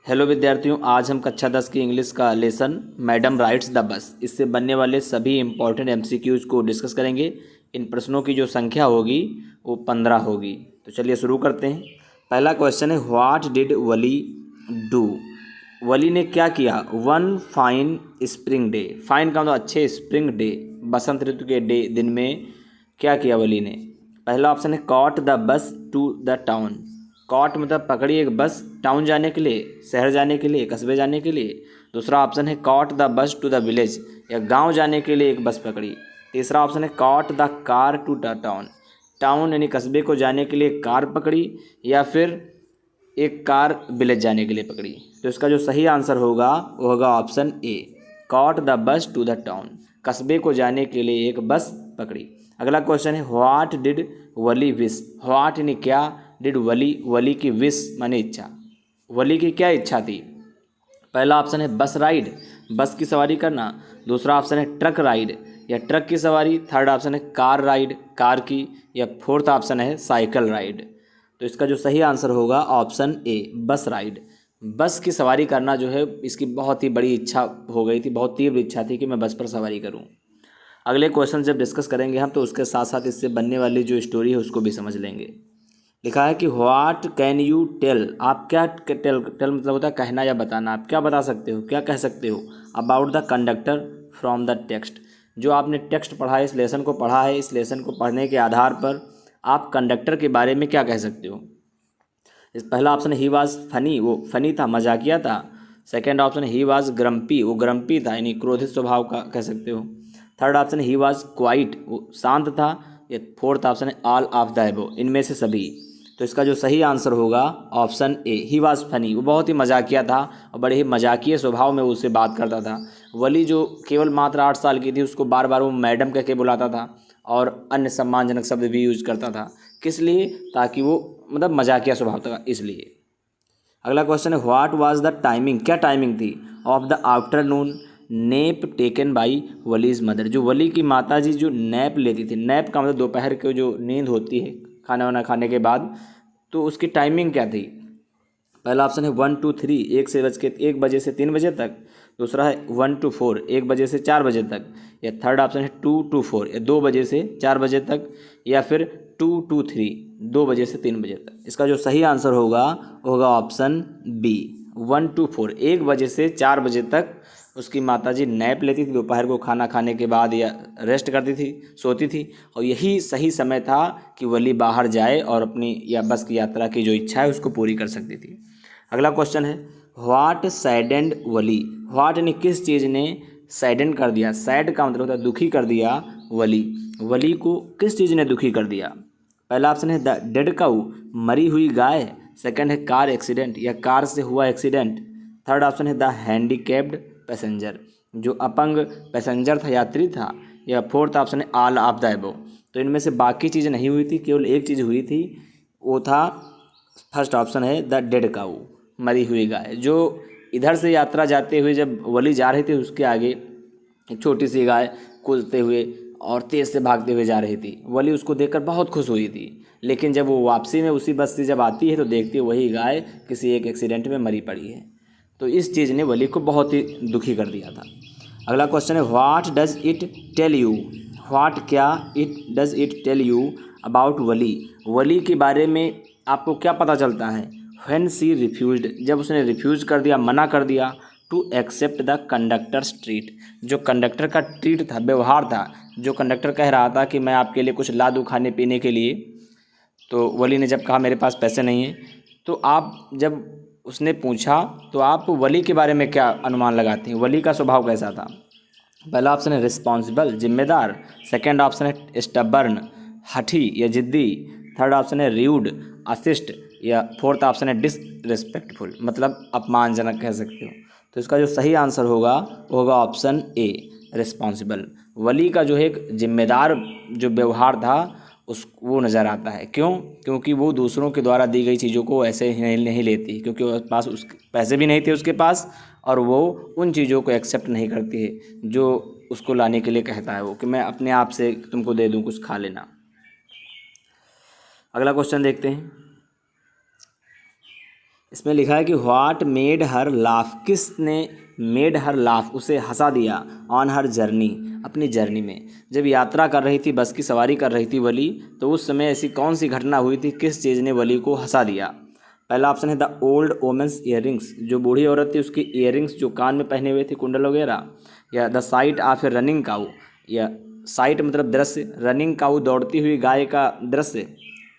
Hello विद्यार्थियों, आज हम कक्षा 10 की इंग्लिश का lesson madam rights the bus इससे बनने वाले सभी इंपॉर्टेंट एमसीक्यूज को डिस्कस करेंगे। इन प्रश्नों की जो संख्या होगी वो 15 होगी। तो चलिए शुरू करते हैं। पहला क्वेश्चन है, व्हाट डिड वली डू। वली ने क्या किया one fine spring day. Fine का मतलब अच्छे स्प्रिंग डे, बसंत ऋतु के डे दिन में क्या किया वली ने। पहला ऑप्शन है, caught the bus to the town. Caught मतलब पकड़ी एक बस टाउन जाने के लिए, शहर जाने के लिए, कस्बे जाने के लिए। दूसरा ऑप्शन है, caught the bus to the village, या गांव जाने के लिए एक बस पकड़ी। तीसरा ऑप्शन है, caught the car to the town. Town यानी कस्बे को जाने के लिए कार पकड़ी, या फिर एक कार विलेज जाने के लिए पकड़ी। तो इसका जो सही आंसर होगा वो होगा option A, caught the bus to the town. कस्बे को जाने के लिए एक बस पकड़ी। अगला क्वेश्चन है, what did Wali wish. What यानी क्या, डिड वली, वली की विश माने इच्छा। वली की क्या इच्छा थी। पहला ऑप्शन है बस राइड, बस की सवारी करना। दूसरा ऑप्शन है ट्रक राइड, या ट्रक की सवारी। थर्ड ऑप्शन है कार राइड, कार की। या फोर्थ ऑप्शन है साइकिल राइड। तो इसका जो सही आंसर होगा ऑप्शन ए, बस राइड। बस की सवारी करना जो है इसकी बहुत ही बड़ी इच्छा हो गई थी, बहुत तीव्र इच्छा थी कि मैं बस पर सवारी करूं। अगले क्वेश्चन जब डिस्कस करेंगे हम तो उसके साथ साथ इससे बनने वाली जो स्टोरी है उसको भी समझ लेंगे। लिखा है कि व्हाट कैन यू टेल। आप क्या टेल, टेल मतलब होता है कहना या बताना। आप क्या बता सकते हो, क्या कह सकते हो about the conductor from the text. जो आपने टेक्स्ट पढ़ा है, इस लेसन को पढ़ा है, इस लेसन को पढ़ने के आधार पर आप कंडक्टर के बारे में क्या कह सकते हो। इस पहला ऑप्शन ही वाज फनी, वो फनी था, मजाकिया था। Second option he was grumpy, वो ग्रम्पी था यानी क्रोधित स्वभाव का कह सकते हो। Third option he was quite, वो शांत था। या फोर्थ ऑप्शन है ऑल ऑफ द अबव, इनमें से सभी। तो इसका जो सही आंसर होगा option A, he was funny. वो बहुत ही मजाकिया था और बड़े ही मजाकिया स्वभाव में उससे बात करता था। वली जो केवल मात्र 8 साल की थी उसको बार बार वो मैडम कह के बुलाता था और अन्य सम्मानजनक शब्द भी यूज करता था। किस लिए, ताकि वो मतलब मजाकिया स्वभाव था इसलिए। अगला क्वेश्चन है, व्हाट वाज द टाइमिंग, क्या टाइमिंग थी of the afternoon nap taken by Valli's mother. जो वली की माता जी जो नैप लेती थी, नैप का मतलब दोपहर को जो नींद होती है खाना वाना खाने के बाद, तो उसकी टाइमिंग क्या थी। पहला ऑप्शन है 1 to 3, 1 बजे से 3 बजे तक। दूसरा है 1 to 4, 1 बजे से 4 बजे तक। या थर्ड ऑप्शन है 2 to 4, या 2 बजे से 4 बजे तक। या फिर 2 to 3, 2 बजे से 3 बजे तक। इसका जो सही आंसर होगा वो होगा ऑप्शन बी, 1 to 4, 1 बजे से 4 बजे तक उसकी माताजी नैप लेती थी दोपहर को खाना खाने के बाद, या रेस्ट करती थी, सोती थी। और यही सही समय था कि वली बाहर जाए और अपनी या बस की यात्रा की जो इच्छा है उसको पूरी कर सकती थी। अगला क्वेश्चन है, व्हाट सैडेंड वली। व्हाट यानी किस चीज़ ने सैडेंड कर दिया। सैड का मतलब होता है दुखी कर दिया वली। वली को किस चीज़ ने दुखी कर दिया। पहला ऑप्शन है द डेड काऊ, मरी हुई गाय। सेकंड है कार एक्सीडेंट, या कार से हुआ एक्सीडेंट। थर्ड ऑप्शन है द हैंडीकैप्ड पैसेंजर, जो अपंग पैसेंजर था, यात्री था। या फोर्थ ऑप्शन है ऑल ऑफ द अबव। तो इनमें से बाकी चीज़ें नहीं हुई थी, केवल एक चीज़ हुई थी, वो था फर्स्ट ऑप्शन है द डेड काऊ, मरी हुई गाय। जो इधर से यात्रा जाते हुए जब वली जा रहे थे उसके आगे एक छोटी सी गाय कूदते हुए और तेज़ से भागते हुए जा रही थी। वली उसको देखकर बहुत खुश हुई थी, लेकिन जब वो वापसी में उसी बस से जब आती है तो देखती है वही गाय किसी एक एक्सीडेंट में मरी पड़ी है। तो इस चीज़ ने वली को बहुत ही दुखी कर दिया था। अगला क्वेश्चन है, what does it tell you. What क्या, it does it tell you about Valli. Valli के बारे में आपको क्या पता चलता है। व्हेन सी रिफ्यूज्ड, जब उसने रिफ्यूज़ कर दिया, मना कर दिया, to accept the conductor's treat, जो कंडक्टर का ट्रीट था, व्यवहार था। जो कंडक्टर कह रहा था कि मैं आपके लिए कुछ ला दूँ खाने पीने के लिए, तो वली ने जब कहा मेरे पास पैसे नहीं हैं, तो आप जब उसने पूछा तो आप वली के बारे में क्या अनुमान लगाते हैं, वली का स्वभाव कैसा था। पहला ऑप्शन है रिस्पॉन्सिबल, जिम्मेदार। सेकंड ऑप्शन है स्टबर्न, हठी या जिद्दी। थर्ड ऑप्शन है र्यूड, अशिष्ट। या फोर्थ ऑप्शन है डिसरिस्पेक्टफुल, मतलब अपमानजनक कह सकते हो। तो इसका जो सही आंसर होगा वो होगा ऑप्शन ए, रिस्पॉन्सिबल। वली का जो है एक जिम्मेदार जो व्यवहार था उस वो नज़र आता है। क्यों, क्योंकि वो दूसरों के द्वारा दी गई चीज़ों को ऐसे ही नहीं लेती, क्योंकि उसके पास उसके पैसे भी नहीं थे उसके पास, और वो उन चीज़ों को एक्सेप्ट नहीं करती है जो उसको लाने के लिए कहता है वो, कि मैं अपने आप से तुमको दे दूँ, कुछ खा लेना। अगला क्वेश्चन देखते हैं। इसमें लिखा है कि व्हाट मेड हर लाफ, किसने मेड हर लाफ, उसे हंसा दिया, ऑन हर जर्नी, अपनी जर्नी में। जब यात्रा कर रही थी, बस की सवारी कर रही थी वली, तो उस समय ऐसी कौन सी घटना हुई थी, किस चीज़ ने वली को हंसा दिया। पहला ऑप्शन है द ओल्ड वोमेंस ईयरिंग्स, जो बूढ़ी औरत थी उसकी ईयरिंग्स जो कान में पहने हुए थे, कुंडल वगैरह, या the sight of a running cow, या साइट मतलब दृश्य, रनिंग काऊ दौड़ती हुई गाय का दृश्य।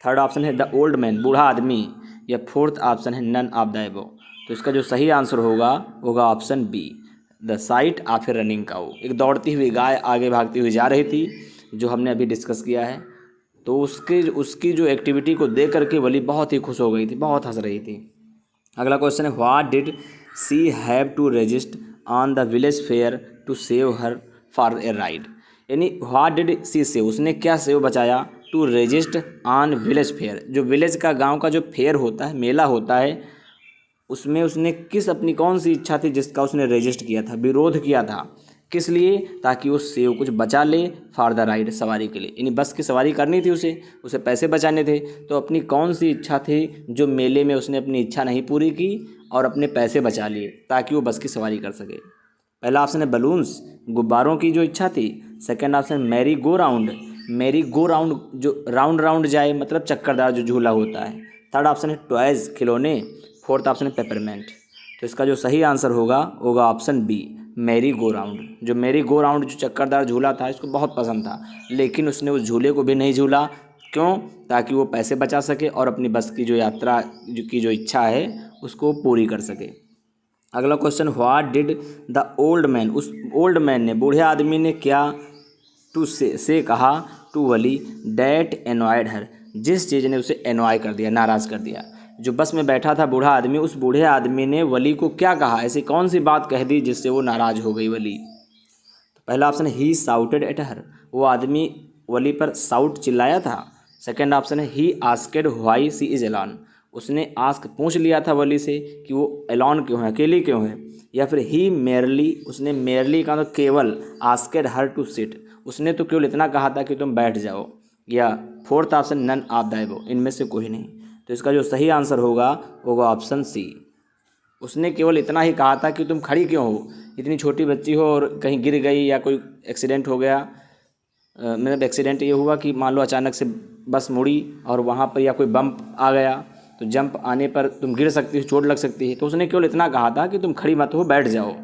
थर्ड ऑप्शन है द ओल्ड मैन, बूढ़ा आदमी, या फोर्थ ऑप्शन है नन ऑफ द एबव। तो इसका जो सही आंसर होगा option B, the sight of a running cow. एक दौड़ती हुई गाय आगे भागती हुई जा रही थी, जो हमने अभी डिस्कस किया है। तो उसकी जो एक्टिविटी को देख करके वली बहुत ही खुश हो गई थी, बहुत हंस रही थी। अगला क्वेश्चन है what did she have to resist on the village fair to save her for a ride. यानी व्हाट डिड सी सेव, उसने क्या सेव बचाया, to resist on village fair, जो विलेज का गांव का जो फेयर होता है, मेला होता है, उसमें उसने अपनी कौन सी इच्छा थी जिसका उसने रजिस्ट किया था, विरोध किया था। किस लिए, ताकि वो सेव कुछ बचा ले फॉर द राइड, सवारी के लिए। यानी बस की सवारी करनी थी उसे पैसे बचाने थे। तो अपनी कौन सी इच्छा थी जो मेले में उसने अपनी इच्छा नहीं पूरी की और अपने पैसे बचा लिए ताकि वो बस की सवारी कर सके। पहला ऑप्शन है बलून्स, गुब्बारों की जो इच्छा थी। Second option merry go round, merry go round जो राउंड राउंड जाए, मतलब चक्करदार जो झूला होता है। थर्ड ऑप्शन है टॉयज़, खिलौने। फोर्थ ऑप्शन है पेपरमेंट। तो इसका जो सही आंसर होगा option B, merry go round. जो मैरी गो राउंड जो चक्करदार झूला था, इसको बहुत पसंद था, लेकिन उसने उस झूले को भी नहीं झूला। क्यों, ताकि वो पैसे बचा सके और अपनी बस की जो यात्रा की जो इच्छा है उसको पूरी कर सके। अगला question, what did the old man, उस ओल्ड मैन ने, बूढ़े आदमी ने क्या टू से कहा टू वली डैट एनॉयड हर, जिस चीज़ ने उसे एनॉय कर दिया, नाराज़ कर दिया। जो बस में बैठा था बूढ़ा आदमी, उस बूढ़े आदमी ने वली को क्या कहा, ऐसी कौन सी बात कह दी जिससे वो नाराज़ हो गई वली। तो पहला ऑप्शन है ही साउटेड एट हर, वो आदमी वली पर साउट चिल्लाया था। सेकेंड ऑप्शन है he asked why she is alone, उसने आस्क पूछ लिया था वली से कि वो एलॉन क्यों है, अकेली क्यों है। या फिर ही मेयरली, उसने मेयरली कहा तो केवल, आस्केड हर टू सिट, उसने तो केवल इतना कहा था कि तुम बैठ जाओ। या fourth option none of the above, इनमें से कोई नहीं। तो इसका जो सही आंसर होगा ऑप्शन सी, उसने केवल इतना ही कहा था कि तुम खड़ी क्यों हो, इतनी छोटी बच्ची हो और कहीं गिर गई या कोई एक्सीडेंट हो गया। मतलब एक्सीडेंट ये हुआ कि मान लो अचानक से बस मुड़ी और वहाँ पर या कोई बम्प आ गया, तो जंप आने पर तुम गिर सकती हो, चोट लग सकती है। तो उसने केवल इतना कहा था कि तुम खड़ी मत हो, बैठ जाओ,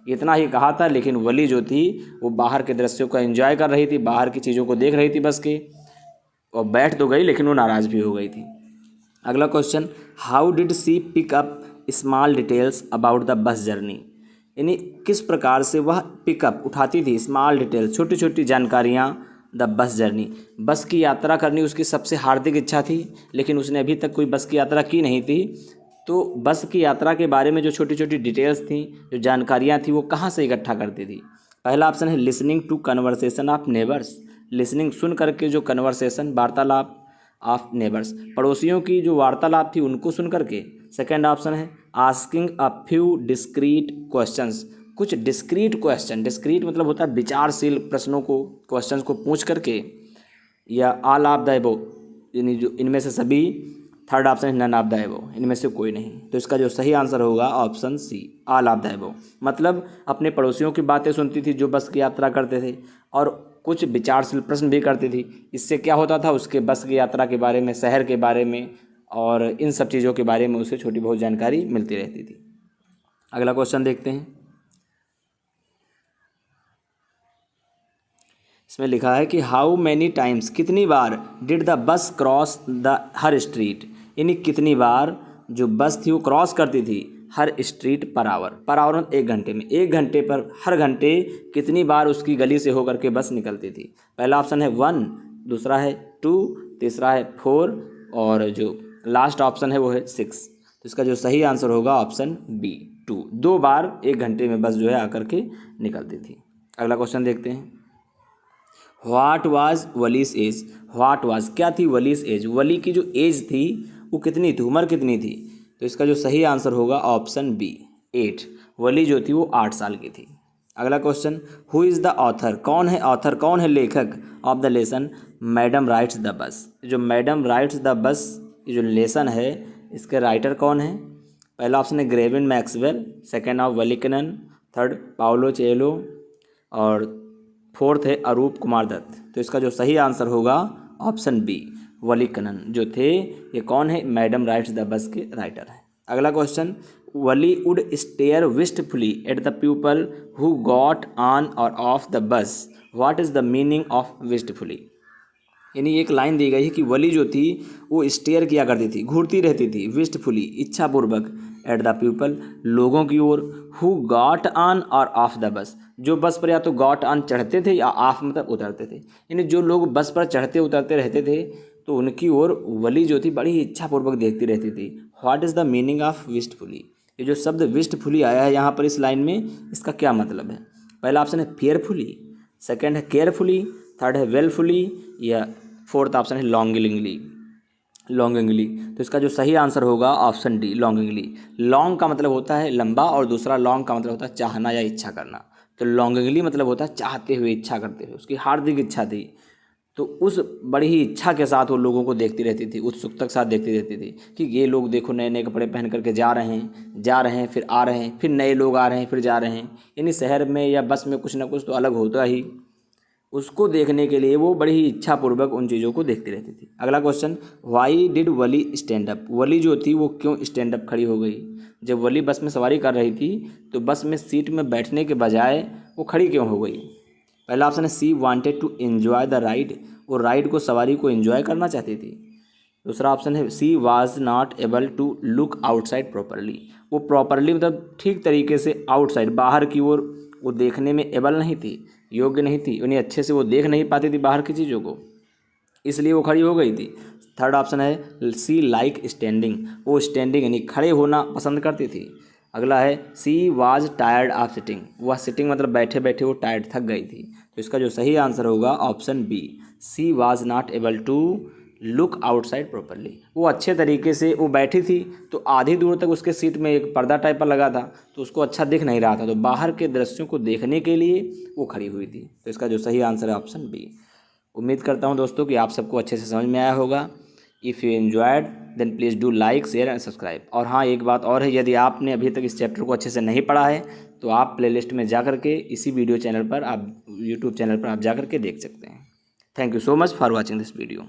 इतना ही कहा था। लेकिन वली जो थी वो बाहर के दृश्यों को एंजॉय कर रही थी, बाहर की चीज़ों को देख रही थी बस के, और बैठ तो गई लेकिन वो नाराज़ भी हो गई थी। अगला question, how did she pick up small details about the bus journey, यानी किस प्रकार से वह पिकअप उठाती थी, स्मॉल डिटेल्स, छोटी छोटी जानकारियाँ, द बस जर्नी, बस की यात्रा करनी उसकी सबसे हार्दिक इच्छा थी, लेकिन उसने अभी तक कोई बस की यात्रा की नहीं थी। तो बस की यात्रा के बारे में जो छोटी छोटी डिटेल्स थी, जो जानकारियाँ थी, वो कहाँ से इकट्ठा करती थी। पहला ऑप्शन है listening to conversation of neighbours, listening सुन करके जो कन्वर्सेशन, वार्तालाप, ऑफ नेबर्स, पड़ोसियों की जो वार्तालाप थी उनको सुन करके। सेकेंड ऑप्शन है asking a few discrete questions, कुछ डिस्क्रीट क्वेश्चन, डिस्क्रीट मतलब होता है विचारशील प्रश्नों को, क्वेश्चंस को पूछ करके। या ऑल ऑफ द एबव, यानी जो इनमें से सभी। थर्ड ऑप्शन है नन ऑफ द एबव, इनमें से कोई नहीं। तो इसका जो सही आंसर होगा option C, all of the above. मतलब अपने पड़ोसियों की बातें सुनती थी जो बस की यात्रा करते थे, और कुछ विचारशील प्रश्न भी करती थी। इससे क्या होता था, उसके बस की यात्रा के बारे में, शहर के बारे में और इन सब चीज़ों के बारे में उसे छोटी बहुत जानकारी मिलती रहती थी। अगला क्वेश्चन देखते हैं। इसमें लिखा है कि हाउ मैनी टाइम्स, कितनी बार, did the bus cross the her street, यानी कितनी बार जो बस थी वो क्रॉस करती थी her street per hour, per hour मतलब 1 घंटे में, 1 घंटे पर, हर घंटे कितनी बार उसकी गली से होकर के बस निकलती थी। पहला ऑप्शन है 1, दूसरा है 2, तीसरा है 4 और जो लास्ट ऑप्शन है वो है 6। तो इसका जो सही आंसर होगा ऑप्शन बी, 2, 2 बार 1 घंटे में बस जो है आकर के निकलती थी। अगला क्वेश्चन देखते हैं। What was Valli's age, what was क्या थी वलीस एज, वली की जो एज थी वो कितनी थी, उम्र कितनी थी। तो इसका जो सही आंसर होगा ऑप्शन बी, 8, वली जो थी वो 8 साल की थी। अगला question, who is the author, कौन है ऑथर, कौन है लेखक of the lesson madam rights the bus, जो मैडम राइट्स द बस ये जो लेसन है इसके राइटर कौन है। पहला ऑप्शन है Gavin Maxwell, second of Vallikannan, third Paulo Coelho और फोर्थ है अरूप कुमार दत्त। तो इसका जो सही आंसर होगा ऑप्शन बी वलिकनन जो थे, ये कौन है, मैडम राइट्स द बस के राइटर हैं। अगला question, Valli would stare wistfully at the people who got on और off the bus, what is the meaning of wistfully. यानी एक लाइन दी गई है कि वली जो थी वो स्टेयर किया करती थी, घूरती रहती थी, विस्टफुली इच्छापूर्वक, एट द पीपल लोगों की ओर, हु गॉट ऑन और ऑफ द बस, जो बस पर या तो गॉट ऑन चढ़ते थे या ऑफ मतलब उतरते थे, यानी जो लोग बस पर चढ़ते उतरते रहते थे तो उनकी ओर वली जो थी बड़ी इच्छापूर्वक देखती रहती थी। What is the meaning of wistfully, ये जो शब्द विस्टफुली आया है यहाँ पर इस लाइन में, इसका क्या मतलब है। पहला ऑप्शन है फेयरफुली, सेकेंड है केयरफुली, थर्ड है वेलफुली या फोर्थ ऑप्शन है लॉन्गिंगली। तो इसका जो सही आंसर होगा ऑप्शन डी लॉन्गिंगली। लॉन्ग का मतलब होता है लंबा और दूसरा लॉन्ग का मतलब होता है चाहना या इच्छा करना। तो लॉन्गिंगली मतलब होता है चाहते हुए, इच्छा करते हुए, उसकी हार्दिक इच्छा थी। तो उस बड़ी ही इच्छा के साथ वो लोगों को देखती रहती थी, उत्सुकता के साथ देखती रहती थी कि ये लोग देखो नए नए कपड़े पहन करके जा रहे हैं फिर आ रहे हैं, फिर नए लोग आ रहे हैं फिर जा रहे हैं, यानी शहर में या बस में कुछ ना कुछ तो अलग होता ही। उसको देखने के लिए वो बड़ी ही इच्छापूर्वक उन चीज़ों को देखती रहती थी। अगला question, why did Valli stand up, Valli जो थी वो क्यों स्टैंड अप खड़ी हो गई। जब वली बस में सवारी कर रही थी तो बस में सीट में बैठने के बजाय वो खड़ी क्यों हो गई। पहला ऑप्शन है she wanted to enjoy the ride, वो राइड को, सवारी को एंजॉय करना चाहती थी। दूसरा ऑप्शन है she was not able to look outside properly, वो प्रॉपरली मतलब ठीक तरीके से आउटसाइड बाहर की ओर वो देखने में एबल नहीं थी, योग्य नहीं थी, उन्हें अच्छे से वो देख नहीं पाती थी बाहर की चीज़ों को, इसलिए वो खड़ी हो गई थी। थर्ड ऑप्शन है सी लाइक स्टैंडिंग, वो स्टैंडिंग यानी खड़े होना पसंद करती थी। अगला है she was tired of sitting, वह सिटिंग मतलब बैठे बैठे वो टायर्ड थक गई थी। तो इसका जो सही आंसर होगा option B she was not able to look outside properly, वो अच्छे तरीके से वो बैठी थी तो आधी दूर तक उसके सीट में एक पर्दा टाइप का लगा था तो उसको अच्छा दिख नहीं रहा था, तो बाहर के दृश्यों को देखने के लिए वो खड़ी हुई थी। तो इसका जो सही आंसर है ऑप्शन बी। उम्मीद करता हूँ दोस्तों कि आप सबको अच्छे से समझ में आया होगा। If you enjoyed then please do like share and subscribe. और हाँ, एक बात और है, यदि आपने अभी तक इस चैप्टर को अच्छे से नहीं पढ़ा है तो आप प्लेलिस्ट में जा कर के इसी वीडियो चैनल पर, आप यूट्यूब चैनल पर आप जा कर के देख सकते हैं। Thank you so much for watching this video.